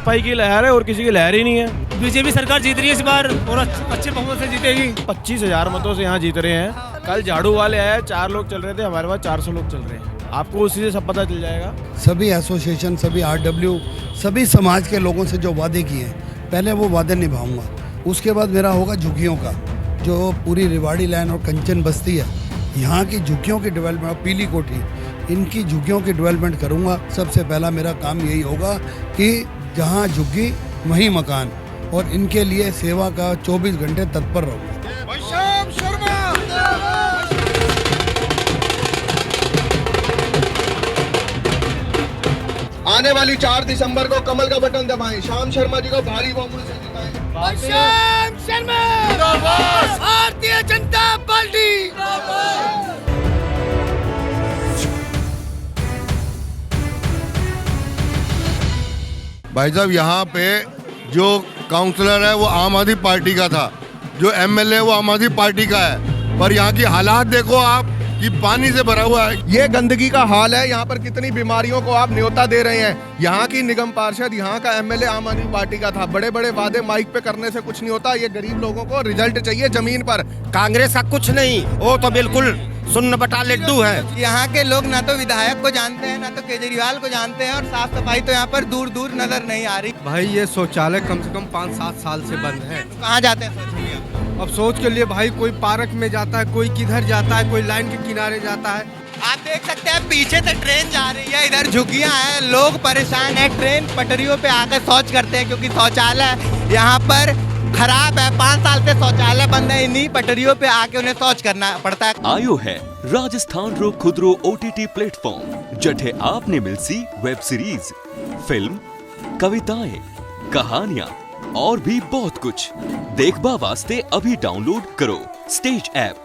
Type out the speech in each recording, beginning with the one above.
सफाई की लहर है और किसी की लहर ही नहीं है। बीजेपी सरकार जीत रही है इस बार और अच्छे बहुमत से जीतेगी। 25,000 मतों से यहाँ जीत रहे हैं। कल झाड़ू वाले आए, 4 लोग चल रहे थे, हमारे पास 400 लोग चल रहे हैं। आपको उसी से सब पता चल जाएगा। सभी एसोसिएशन, सभी आरडब्ल्यू, सभी समाज के लोगों से जो वादे किए हैं, पहले वो वादे निभाऊंगा। उसके बाद मेरा होगा झुग्गियों का, जो पूरी रेवाड़ी लाइन और कंचन बस्ती है, यहाँ की झुग्गियों की डेवलपमेंट, पीली कोठी, इनकी झुग्गियों की डेवलपमेंट करूँगा। सबसे पहला मेरा काम यही होगा कि जहाँ झुग्गी वहीं मकान, और इनके लिए सेवा का 24 घंटे तत्पर रहूँगा। आने वाली 4 दिसंबर को कमल का बटन दबाएं, श्याम शर्मा जी को भारी बहुमत से जिताएं। श्याम शर्मा जिंदाबाद, भारतीय जनता पार्टी। भाई साहब, यहाँ पे जो काउंसलर है वो आम आदमी पार्टी का था, जो एमएलए है वो आम आदमी पार्टी का है, पर यहाँ की हालात देखो आप कि पानी से भरा हुआ है। ये गंदगी का हाल है। यहाँ पर कितनी बीमारियों को आप न्योता दे रहे हैं। यहाँ की निगम पार्षद, यहाँ का एमएलए आम आदमी पार्टी का था। बड़े बड़े वादे माइक पे करने से कुछ नहीं होता। ये गरीब लोगों को रिजल्ट चाहिए जमीन पर। कांग्रेस का कुछ नहीं, वो तो बिल्कुल सुन्न बटा लड्डू है। यहाँ के लोग ना तो विधायक को जानते हैं, ना तो केजरीवाल को जानते हैं, और साफ सफाई तो यहाँ पर दूर दूर नजर नहीं आ रही। भाई ये शौचालय कम से कम 5-7 साल से बंद है। कहाँ जाते हैं सोचने? अब सोच के लिए भाई, कोई पार्क में जाता है, कोई किधर जाता है, कोई लाइन के किनारे जाता है। आप देख सकते हैं पीछे से ट्रेन जा रही है, इधर झुग्गियां हैं, लोग परेशान हैं। ट्रेन पटरियों पे आकर शौच करते हैं क्योंकि शौचालय यहाँ पर खराब है। 5 साल से शौचालय बंद है, इन्हीं पटरियों पे आके उन्हें शौच करना पड़ता है। आयो है राजस्थान रो खुदरो OTT प्लेटफॉर्म, जठे आपने मिलसी वेब सीरीज, फिल्म, कविताएं, कहानियां और भी बहुत कुछ देखबा वास्ते अभी डाउनलोड करो स्टेज ऐप।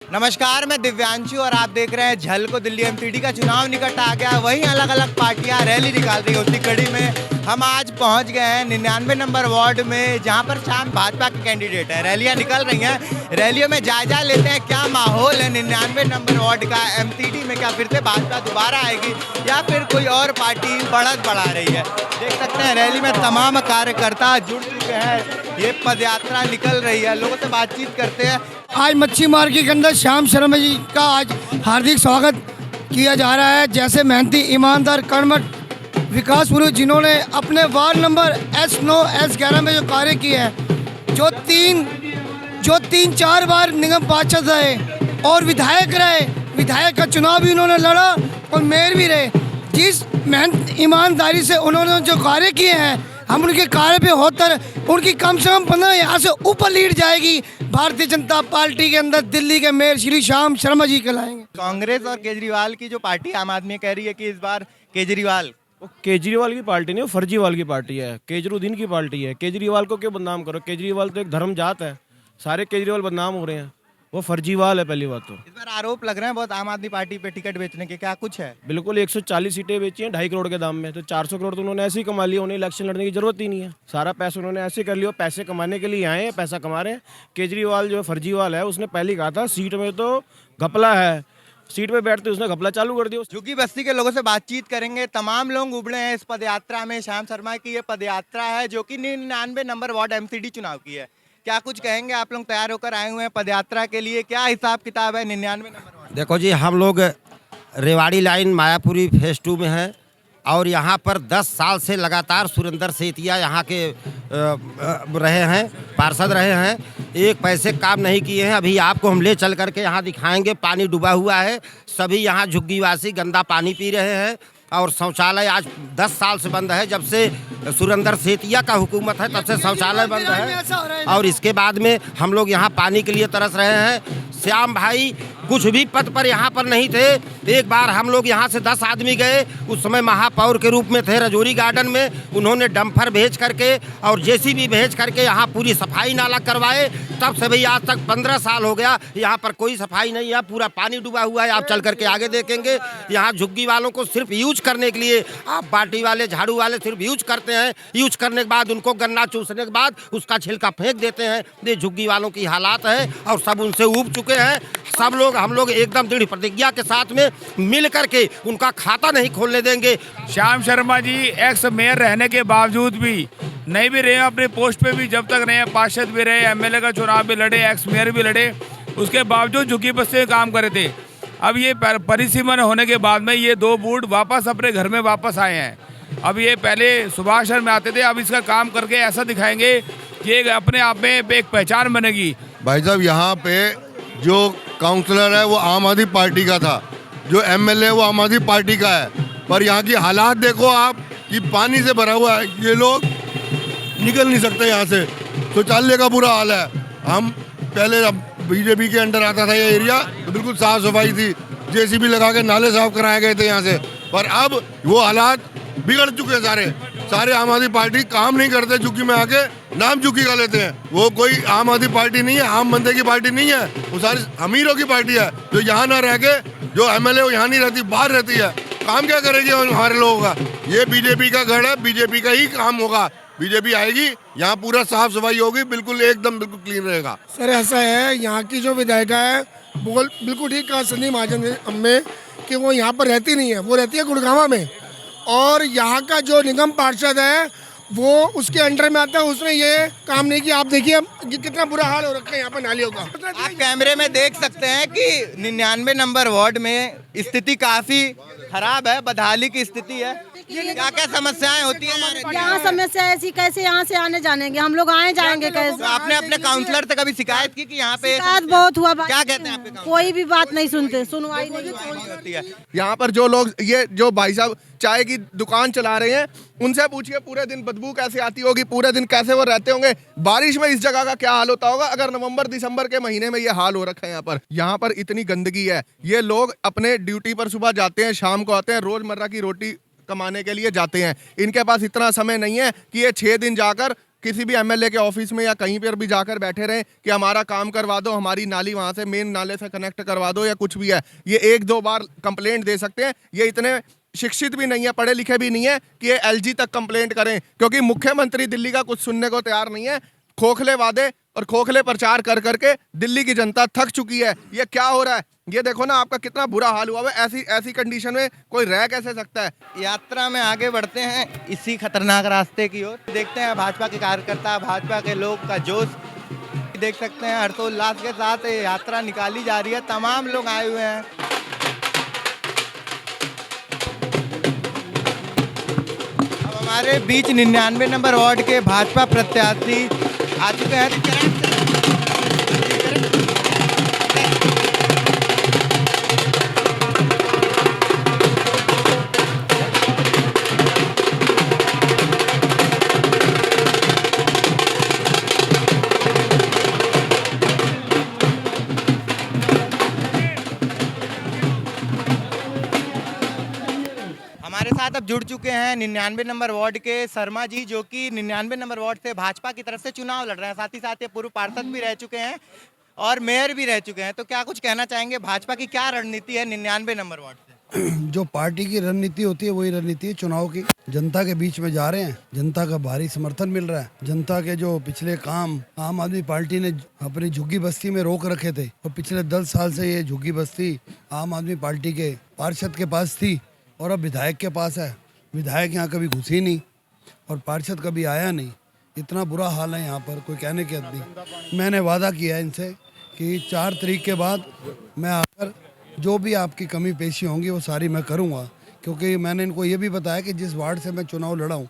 नमस्कार, मैं दिव्यांशु और आप देख रहे हैं झलको दिल्ली। एमसीडी का चुनाव निकट आ गया, वहीं अलग अलग पार्टियां रैली निकाल रही है। उसी कड़ी में हम आज पहुंच गए हैं 99 नंबर वार्ड में, जहां पर शाम भाजपा के कैंडिडेट है। रैलियां निकल रही हैं, रैलियों में जायजा लेते हैं क्या माहौल है 99 नंबर वार्ड का। एमसीडी में क्या फिर से भाजपा दोबारा आएगी या फिर कोई और पार्टी बढ़त बढ़ा रही है? देख सकते हैं रैली में तमाम कार्यकर्ता जुड़ चुके हैं। ये पदयात्रा निकल रही है, लोगों से बातचीत करते हैं। आज मच्छी मार्केट के अंदर श्याम शर्मा जी का आज हार्दिक स्वागत किया जा रहा है। जैसे मेहनती, ईमानदार, कर्मठ विकास पुरुष, जिन्होंने अपने वार्ड नंबर S9 S11 में जो कार्य किए हैं, जो तीन 4 बार निगम पार्षद रहे और विधायक रहे, विधायक का चुनाव भी उन्होंने लड़ा और मेयर भी रहे। जिस मेहनत ईमानदारी से उन्होंने जो कार्य किए हैं, हम उनके कार्य पे होकर उनकी कम से कम 15 यहाँ से ऊपर लीड जाएगी। भारतीय जनता पार्टी के अंदर दिल्ली के मेयर श्री श्याम शर्मा जी कहलाएंगे। कांग्रेस और केजरीवाल की जो पार्टी आम आदमी कह रही है कि इस बार केजरीवाल की पार्टी नहीं, वो फर्जीवाल की पार्टी है, केजरीवाल की पार्टी है। केजरीवाल को क्यों बदनाम करो? केजरीवाल तो एक धर्म जात है, सारे केजरीवाल बदनाम हो रहे हैं, वो फर्जीवाल है। पहली बात तो इस बार आरोप लग रहे हैं बहुत आम आदमी पार्टी पे टिकट बेचने के, क्या कुछ है? बिल्कुल 140 सीटें बेची हैं 2.5 करोड़ के दाम में, तो 400 करोड़ तो उन्होंने ऐसे ही कमा लिया। उन्हें इलेक्शन लड़ने की जरूरत ही नहीं है, सारा पैसा उन्होंने ऐसे कर लिया। पैसे कमाने के लिए आए हैं, पैसा कमा रहे हैं। केजरीवाल जो फर्जीवाल है, उसने पहले कहा था सीट में तो घपला है, सीट पे बैठते उसने घपला चालू कर दिया। झुग्गी बस्ती के लोगों से बातचीत करेंगे। तमाम लोग उबड़े हैं इस पदयात्रा में। श्याम शर्मा की ये पदयात्रा है जो कि 99 नंबर वार्ड एमसीडी चुनाव की है। क्या कुछ कहेंगे? आप लोग तैयार होकर आए हुए हैं पदयात्रा के लिए, क्या हिसाब किताब है 99 नंबर वार्ड? देखो जी, हम लोग रेवाड़ी लाइन मायापुरी फेज 2 में हैं और यहाँ पर 10 साल से लगातार सुरेंद्र सेतिया यहाँ के रहे हैं, पार्षद रहे हैं। एक पैसे काम नहीं किए हैं। अभी आपको हम ले चल करके यहाँ दिखाएंगे, पानी डूबा हुआ है, सभी यहाँ झुग्गीवासी गंदा पानी पी रहे हैं और शौचालय आज 10 साल से बंद है। जब से सुरेंद्र सेतिया का हुकूमत है तब से शौचालय बंद है। और इसके बाद में हम लोग यहाँ पानी के लिए तरस रहे हैं। श्याम भाई कुछ भी पद पर यहाँ पर नहीं थे। एक बार हम लोग यहाँ से 10 आदमी गए, उस समय महापौर के रूप में थे रजौरी गार्डन में। उन्होंने डंपर भेज करके और जेसीबी भेज करके यहाँ पूरी सफाई नाला करवाए। तब से भाई आज तक 15 साल हो गया, यहाँ पर कोई सफाई नहीं है, पूरा पानी डूबा हुआ है। आप चल करके आगे देखेंगे, यहाँ झुग्गी वालों को सिर्फ यूज करने के लिए आप पार्टी वाले, झाड़ू वाले सिर्फ यूज करते हैं। यूज करने के बाद उनको गन्ना चूसने के बाद उसका छिलका फेंक देते हैं। ये झुग्गी वालों की हालात है और सब उनसे ऊब चुके हैं। सब लोग हम लोग एकदम दृढ़ प्रतिज्ञा के साथ में मिल करके उनका खाता नहीं खोलने देंगे। श्याम शर्मा जी एक्स मेयर रहने के बावजूद भी नहीं भी रहे अपने पोस्ट पे भी, जब तक रहे पार्षद भी रहे, एमएलए का चुनाव भी लड़े, एक्स मेयर भी लड़े, उसके बावजूद झुग्गी बस्ती में काम करे थे। अब ये परिसीमन होने के बाद में ये 2 बूढ़ वापस अपने घर में वापस आए हैं। अब ये पहले सुभाष शहर में आते थे, अब इसका काम करके ऐसा दिखाएंगे कि एक अपने आप में एक पहचान बनेगी। भाई साहब यहाँ पे जो काउंसलर है वो आम आदमी पार्टी का था, जो एमएलए वो आम आदमी पार्टी का है, पर यहाँ की हालात देखो आप कि पानी से भरा हुआ है, ये लोग निकल नहीं सकते यहाँ से, शौचालय का बुरा हाल है। हम पहले बीजेपी के अंडर आता था ये एरिया, तो बिल्कुल साफ सफाई थी, जेसीबी लगा के नाले साफ कराए गए थे यहाँ से, पर अब वो हालात बिगड़ चुके हैं। सारे आम आदमी पार्टी काम नहीं करते, झुग्गी में आके नाम झुग्गी का लेते हैं। वो कोई आम आदमी पार्टी नहीं है, आम बंदे की पार्टी नहीं है, वो सारी अमीरों की पार्टी है, जो यहाँ ना रह के जो एमएलए वो यहाँ नहीं रहती, बाहर रहती है। काम क्या करेगी हमारे लोगों का? ये बीजेपी का गढ़ है, बीजेपी का ही काम होगा। बीजेपी आएगी, यहाँ पूरा साफ सफाई होगी, बिल्कुल एकदम बिल्कुल क्लीन रहेगा। सर ऐसा है, यहाँ की जो विधायिका है बिल्कुल ठीक कहा संदीप महाजन ने कि वो यहाँ पर रहती नहीं है, वो रहती है गुड़गांव में, और यहाँ का जो निगम पार्षद है वो उसके अंडर में आता है, उसने ये काम नहीं किया। आप देखिए कितना बुरा हाल हो रखा है यहाँ पर नालियों का। आप कैमरे में देख सकते हैं कि 99 नंबर वार्ड में स्थिति काफी खराब है, बदहाली की स्थिति है। क्या क्या समस्याएं होती हैं यहाँ? समस्या ऐसी कैसे यहाँ से आने जानेंगे हम लोग, आए जाएंगे कैसे? तो आपने अपने काउंसलर से कभी शिकायत की कि यहाँ पे शिकायत बहुत हुआ, क्या कहते हैं आपके कोई भी बात नहीं सुनते, सुनवाई नहीं होती है? यहाँ पर जो लोग, ये जो भाई साहब चाय की दुकान चला रहे हैं, उनसे पूछिए पूरे दिन बदबू कैसे आती होगी, पूरे दिन कैसे वो रहते होंगे। बारिश में इस जगह का क्या हाल होता होगा अगर नवंबर दिसंबर के महीने में ये हाल हो रखा है। यहाँ पर इतनी गंदगी है। ये लोग अपने ड्यूटी पर सुबह जाते हैं, शाम को आते हैं, रोजमर्रा की रोटी कमाने के लिए जाते हैं। इनके पास इतना समय नहीं है कि ये 6 दिन जाकर किसी भी एमएलए के ऑफिस में या कहीं पर भी जाकर बैठे रहे कि हमारा काम करवा दो, हमारी नाली वहां से मेन नाले से कनेक्ट करवा दो या कुछ भी है। ये 1-2 बार कंप्लेंट दे सकते हैं। ये इतने शिक्षित भी नहीं है, पढ़े लिखे भी नहीं है कि ये एलजी तक कंप्लेंट करें, क्योंकि मुख्यमंत्री दिल्ली का कुछ सुनने को तैयार नहीं है। खोखले वादे और खोखले प्रचार कर करके दिल्ली की जनता थक चुकी है। ये क्या हो रहा है? ये देखो ना आपका कितना बुरा हाल हुआ है। ऐसी कंडीशन में कोई रह कैसे सकता है? यात्रा में आगे बढ़ते हैं इसी खतरनाक रास्ते की ओर। देखते हैं भाजपा के कार्यकर्ता, भाजपा के लोग का जोश देख सकते हैं। हर्षोल्लास के साथ यात्रा निकाली जा रही है, तमाम लोग आए हुए हैं। अब हमारे बीच 99 नंबर वार्ड के भाजपा प्रत्याशी आ चुके हैं। हमारे साथ अब जुड़ चुके हैं 99 नंबर वार्ड के शर्मा जी, जो कि 99 नंबर वार्ड से भाजपा की तरफ से चुनाव लड़ रहे हैं। साथ ही साथ ये पूर्व पार्षद भी रह चुके हैं और मेयर भी रह चुके हैं। तो क्या कुछ कहना चाहेंगे, भाजपा की क्या रणनीति है 99 नंबर वार्ड से? जो पार्टी की रणनीति होती है वही रणनीति है चुनाव की। जनता के बीच में जा रहे हैं, जनता का भारी समर्थन मिल रहा है। जनता के जो पिछले काम आम आदमी पार्टी ने अपनी झुग्गी बस्ती में रोक रखे थे, और पिछले 10 साल से ये झुग्गी बस्ती आम आदमी पार्टी के पार्षद के पास थी और अब विधायक के पास है। विधायक यहाँ कभी घुसी नहीं और पार्षद कभी आया नहीं। इतना बुरा हाल है यहाँ पर, कोई कहने की हद नहीं। मैंने वादा किया है इनसे कि 4 तारीख के बाद मैं आकर जो भी आपकी कमी पेशी होंगी वो सारी मैं करूँगा, क्योंकि मैंने इनको ये भी बताया कि जिस वार्ड से मैं चुनाव लड़ा हूँ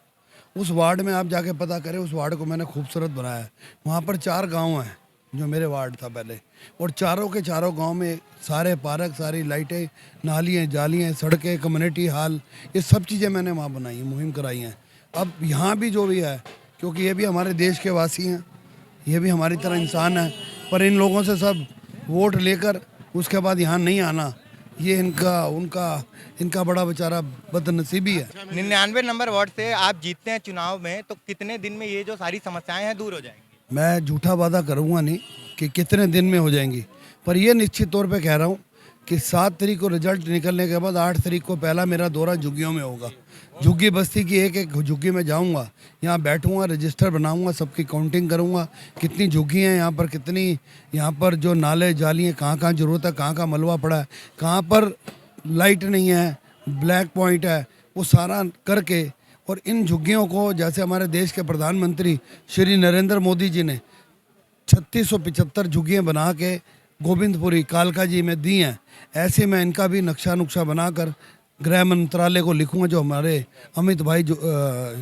उस वार्ड में आप जाके पता करें, उस वार्ड को मैंने खूबसूरत बनाया है। वहाँ पर 4 गाँव हैं जो मेरे वार्ड था पहले, और चारों के चारों गांव में सारे पार्क, सारी लाइटें, नालियाँ, जालियाँ, सड़कें, कम्युनिटी हॉल, ये सब चीज़ें मैंने वहाँ बनाई हैं, मुहिम कराई हैं। अब यहाँ भी जो भी है, क्योंकि ये भी हमारे देश के वासी हैं, ये भी हमारी तरह इंसान है, पर इन लोगों से सब वोट लेकर उसके बाद यहाँ नहीं आना, ये इनका बड़ा बेचारा बदनसीबी है। 99 नंबर वार्ड से आप जीतते हैं चुनाव में, तो कितने दिन में ये जो सारी समस्याएं हैं दूर हो जाएंगी? मैं झूठा वादा करूँगा नहीं कि कितने दिन में हो जाएंगी, पर यह निश्चित तौर पे कह रहा हूँ कि 7 तारीख को रिजल्ट निकलने के बाद 8 तारीख को पहला मेरा दौरा झुग्गियों में होगा। झुग्गी बस्ती की एक एक झुग्गी में जाऊंगा, यहाँ बैठूंगा, रजिस्टर बनाऊंगा, सबकी काउंटिंग करूंगा, कितनी झुग्गी हैं यहाँ पर, कितनी यहाँ पर जो नाले जाली हैं, कहाँ कहाँ ज़रूरत है, कहाँ कहाँ मलबा पड़ा है, कहाँ पर लाइट नहीं है, ब्लैक पॉइंट है, वो सारा करके और इन झुग्गियों को जैसे हमारे देश के प्रधानमंत्री श्री नरेंद्र मोदी जी ने 3675 झुग्गियाँ बना के गोविंदपुरी कालका जी में दी हैं, ऐसे मैं इनका भी नक्शा नुक्शा बनाकर गृह मंत्रालय को लिखूंगा। जो हमारे अमित भाई जो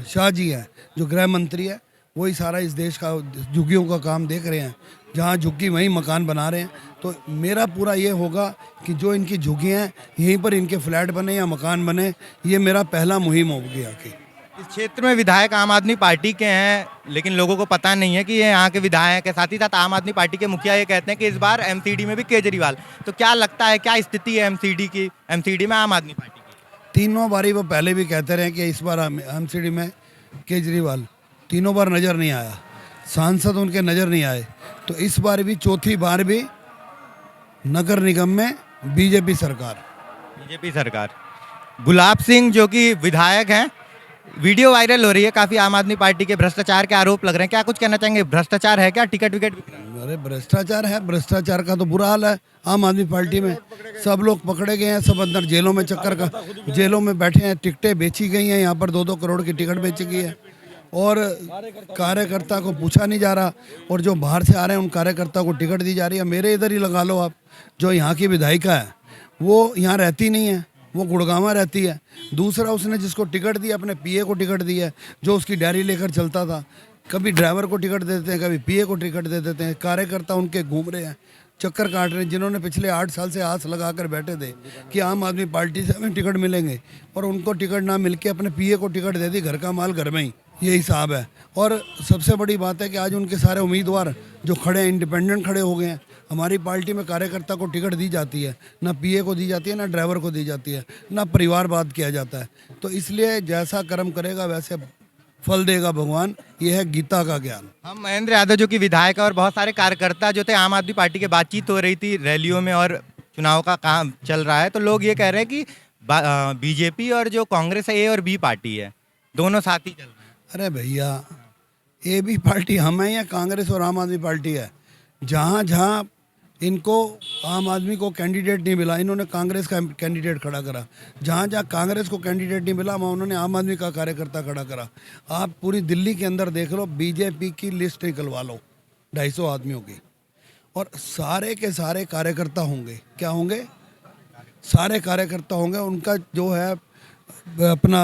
शाह जी हैं, जो गृह मंत्री है, वही सारा इस देश का झुग्गियों का काम देख रहे हैं, जहाँ झुग्गी वहीं मकान बना रहे हैं। तो मेरा पूरा ये होगा कि जो इनकी झुग्गियाँ हैं यहीं पर इनके फ्लैट बने या मकान बने, ये मेरा पहला मुहिम हो गया। कि इस क्षेत्र में विधायक आम आदमी पार्टी के हैं, लेकिन लोगों को पता नहीं है कि ये यहाँ के विधायक है। साथ ही साथ आम आदमी पार्टी के मुखिया ये कहते हैं कि इस बार एमसीडी में भी केजरीवाल। तो क्या लगता है, क्या स्थिति है एमसीडी की, एमसीडी में आम आदमी पार्टी की? तीनों बारी वो पहले भी कहते रहे कि इस बार एमसीडी में केजरीवाल, तीनों बार नज़र नहीं आया, सांसद उनके नज़र नहीं आए। तो इस बार भी चौथी बार भी नगर निगम में बीजेपी सरकार। गुलाब सिंह जो कि विधायक हैं, वीडियो वायरल हो रही है, काफी आम आदमी पार्टी के भ्रष्टाचार के आरोप लग रहे हैं। क्या कुछ कहना चाहेंगे, भ्रष्टाचार है क्या, टिकट विकेट? अरे भ्रष्टाचार है, भ्रष्टाचार का तो बुरा हाल है आम आदमी पार्टी में। सब लोग पकड़े गए हैं, सब अंदर जेलों में जेलों में बैठे हैं, टिकटें बेची गई हैं, यहाँ पर 2-2 करोड़ की टिकट बेची गई है और कार्यकर्ता को पूछा नहीं जा रहा। और जो बाहर से आ रहे हैं उन कार्यकर्ता को टिकट दी जा रही है। मेरे इधर ही लगा लो आप, जो यहाँ की विधायिका है वो यहाँ रहती नहीं है, वो गुड़गांव रहती है। दूसरा, उसने जिसको टिकट दी अपने पीए को टिकट दी है, जो उसकी डायरी लेकर चलता था। कभी ड्राइवर को टिकट देते हैं, कभी पीए को टिकट दे देते हैं। कार्यकर्ता उनके घूम रहे हैं, चक्कर काट रहे हैं, जिन्होंने पिछले 8 साल से आस लगा कर बैठे थे कि आम आदमी पार्टी से हमें टिकट मिलेंगे, और उनको टिकट ना मिल के अपने पीए को टिकट दे दी। घर का माल घर में ही, ये हिसाब है। और सबसे बड़ी बात है कि आज उनके सारे उम्मीदवार जो खड़े हैं इंडिपेंडेंट खड़े हो गए हैं। हमारी पार्टी में कार्यकर्ता को टिकट दी जाती है, ना पीए को दी जाती है, ना ड्राइवर को दी जाती है, ना परिवारवाद किया जाता है। तो इसलिए जैसा कर्म करेगा वैसे फल देगा भगवान, ये है गीता का ज्ञान। हम महेंद्र यादव जो कि विधायक और बहुत सारे कार्यकर्ता जो थे आम आदमी पार्टी के, बातचीत हो रही थी रैलियों में और चुनाव का काम चल रहा है। तो लोग ये कह रहे हैं कि बीजेपी और जो कांग्रेस है, ए और बी पार्टी है, दोनों साथ ही चल रहे हैं। अरे भैया, ए बी पार्टी हम हैं या कांग्रेस और आम आदमी पार्टी है? जहाँ जहाँ इनको आम आदमी को कैंडिडेट नहीं मिला, इन्होंने कांग्रेस का कैंडिडेट खड़ा करा। जहाँ जहाँ कांग्रेस को कैंडिडेट नहीं मिला, वहाँ उन्होंने आम आदमी का कार्यकर्ता खड़ा करा। आप पूरी दिल्ली के अंदर देख लो, बीजेपी की लिस्ट निकलवा लो 250 आदमियों की, और सारे के सारे कार्यकर्ता होंगे। क्या होंगे? सारे कार्यकर्ता होंगे। उनका जो है अपना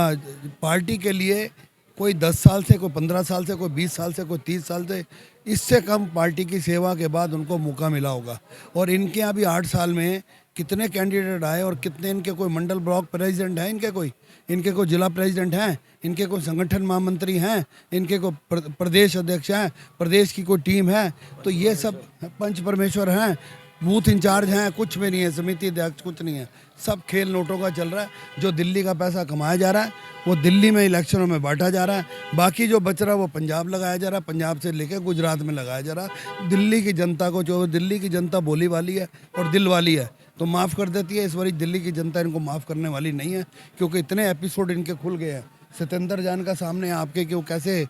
पार्टी के लिए कोई 10 साल से, कोई 15 साल से, कोई 20 साल से, कोई 30 साल से, इससे कम पार्टी की सेवा के बाद उनको मौका मिला होगा। और इनके यहाँ भी 8 साल में कितने कैंडिडेट आए और कितने इनके कोई मंडल ब्लॉक प्रेसिडेंट हैं, इनके कोई जिला प्रेसिडेंट हैं, इनके कोई संगठन महामंत्री हैं, इनके कोई प्रदेश अध्यक्ष हैं, प्रदेश की कोई टीम है। तो ये सब पंच परमेश्वर हैं, बूथ इंचार्ज हैं, कुछ भी नहीं है, समिति अध्यक्ष कुछ नहीं है। सब खेल नोटों का चल रहा है। जो दिल्ली का पैसा कमाया जा रहा है वो दिल्ली में इलेक्शनों में बांटा जा रहा है। बाकी जो बच रहा है वो पंजाब लगाया जा रहा है, पंजाब से लेकर गुजरात में लगाया जा रहा है। दिल्ली की जनता को, जो दिल्ली की जनता बोली वाली है और दिल वाली है, तो माफ़ कर देती है। इस बार दिल्ली की जनता इनको माफ़ करने वाली नहीं है, क्योंकि इतने एपिसोड इनके खुल गए हैं। सत्येंद्र जैन का सामने आपके कि वो कैसे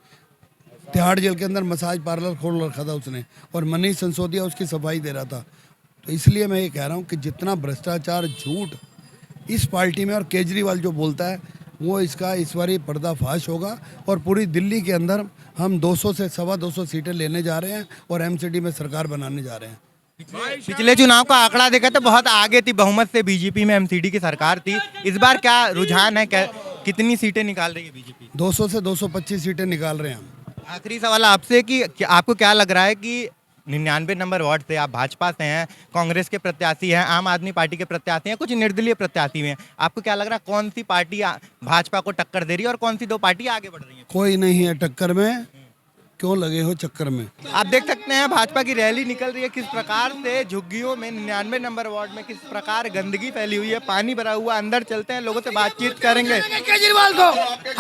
तिहाड़ जेल के अंदर मसाज पार्लर खोल रखा था उसने, और मनीष सिसोदिया उसकी सफाई दे रहा था। तो इसलिए मैं ये कह रहा हूँ कि जितना भ्रष्टाचार, झूठ इस पार्टी में, और केजरीवाल जो बोलता है वो इसका इस बार पर्दाफाश होगा। और पूरी दिल्ली के अंदर हम 200 से 225 सीटें लेने जा रहे हैं और एमसीडी में सरकार बनाने जा रहे हैं। पिछले चुनाव का आंकड़ा देखा तो बहुत आगे थी, बहुमत से बीजेपी में एमसीडी की सरकार थी। इस बार क्या रुझान है, कितनी सीटें निकाल रही है बीजेपी? 200 से 225 सीटें निकाल रहे हैं हम। आखिरी सवाल आपसे कि आपको क्या लग रहा है कि 99 नंबर वार्ड से आप भाजपा से हैं, कांग्रेस के प्रत्याशी हैं, आम आदमी पार्टी के प्रत्याशी हैं, कुछ निर्दलीय प्रत्याशी हैं, आपको क्या लग रहा है कौन सी पार्टी भाजपा को टक्कर दे रही है और कौन सी 2 पार्टी आगे बढ़ रही है? कोई नहीं है टक्कर में, क्यों लगे हो चक्कर में? आप देख सकते हैं भाजपा की रैली निकल रही है, किस प्रकार से झुग्गियों में 99 नंबर वार्ड में किस प्रकार गंदगी फैली हुई है, पानी भरा हुआ। अंदर चलते हैं, लोगों से बातचीत करेंगे। केजरीवाल को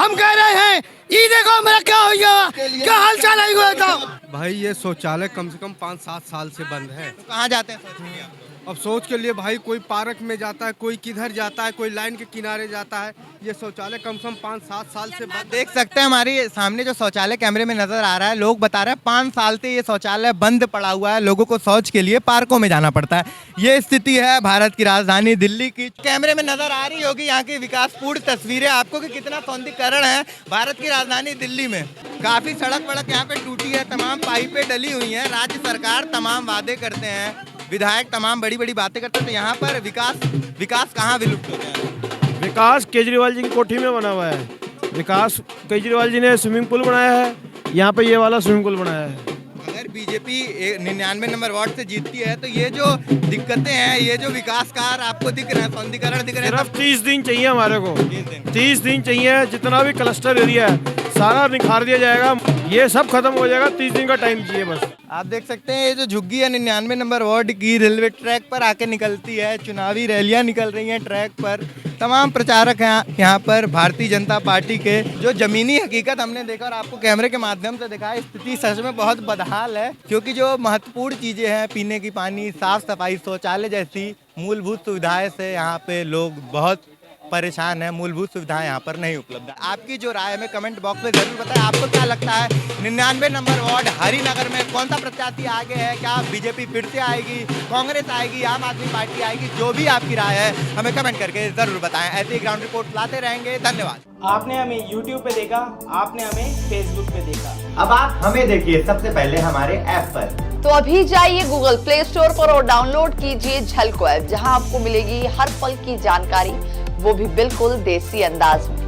हम कह रहे हैं ये देखो मेरा क्या हो गया, क्या हाल चाल है हुआ था। भाई ये शौचालय कम से कम 5-7 साल से बंद है। तो कहाँ जाते हैं शौच के लिए आप? अब शौच के लिए भाई कोई पार्क में जाता है, कोई किधर जाता है, कोई लाइन के किनारे जाता है। ये शौचालय कम से कम 5-7 साल से बंद। देख सकते हैं हमारी सामने जो शौचालय कैमरे में नजर आ रहा है, लोग बता रहे हैं 5 साल से ये शौचालय बंद पड़ा हुआ है। लोगों को शौच के लिए पार्कों में जाना पड़ता है। ये स्थिति है भारत की राजधानी दिल्ली की। कैमरे में नजर आ रही होगी यहाँ की विकासपूर्ण तस्वीरें आपको कि कितना सौंदर्यीकरण है भारत की राजधानी दिल्ली में। काफी सड़क वड़क यहाँ पे टूटी है, तमाम पाइपें डली हुई हैं। राज्य सरकार तमाम वादे करते हैं, विधायक तमाम बड़ी बड़ी बातें करते हैं, तो यहाँ पर विकास कहाँ विलुप्त हो गया है? विकास केजरीवाल जी की कोठी में बना हुआ है। विकास केजरीवाल जी ने स्विमिंग पूल बनाया है, यहाँ पे ये वाला स्विमिंग पूल बनाया है। अगर बीजेपी 99 नंबर वार्ड से जीतती है तो ये जो दिक्कतें हैं, ये जो विकास कार्य आपको दिख रहे हैं, सौंदर्यीकरण दिख रहे हैं, सिर्फ 30 दिन चाहिए हमारे को, 30 दिन चाहिए। जितना भी क्लस्टर एरिया है सारा निखार दिया जाएगा, ये सब खत्म हो जाएगा। 30 दिन का टाइम चाहिए बस। आप देख सकते हैं ये जो झुग्गी है 99 नंबर वार्ड की रेलवे ट्रैक पर आके निकलती है। चुनावी रैलियां निकल रही हैं ट्रैक पर। तमाम प्रचारक हैं यहाँ पर भारतीय जनता पार्टी के। जो जमीनी हकीकत हमने देखा और आपको कैमरे के माध्यम से दिखाया, स्थिति सच में बहुत बदहाल है, क्योंकि जो महत्वपूर्ण चीजें हैं, पीने की पानी, साफ सफाई, शौचालय जैसी मूलभूत सुविधाएं से यहाँ पे लोग बहुत परेशान है। मूलभूत सुविधाएं यहाँ पर नहीं उपलब्ध है। आपकी जो राय हमें कमेंट बॉक्स में जरूर बताएं। आपको क्या लगता है 99 नंबर वार्ड हरिनगर में कौन सा प्रत्याशी आगे है? क्या बीजेपी फिर से आएगी, कांग्रेस आएगी, आम आदमी पार्टी आएगी? जो भी आपकी राय है हमें कमेंट करके जरूर बताएं। ऐसे ही ग्राउंड रिपोर्ट लाते रहेंगे। धन्यवाद। आपने हमें YouTube पे देखा, आपने हमें Facebook पे देखा, अब आप हमें देखिए सबसे पहले हमारे ऐप पर। तो अभी जाइए गूगल प्ले स्टोर पर और डाउनलोड कीजिए झलको ऐप, जहां आपको मिलेगी हर पल की जानकारी, वो भी बिल्कुल देसी अंदाज में।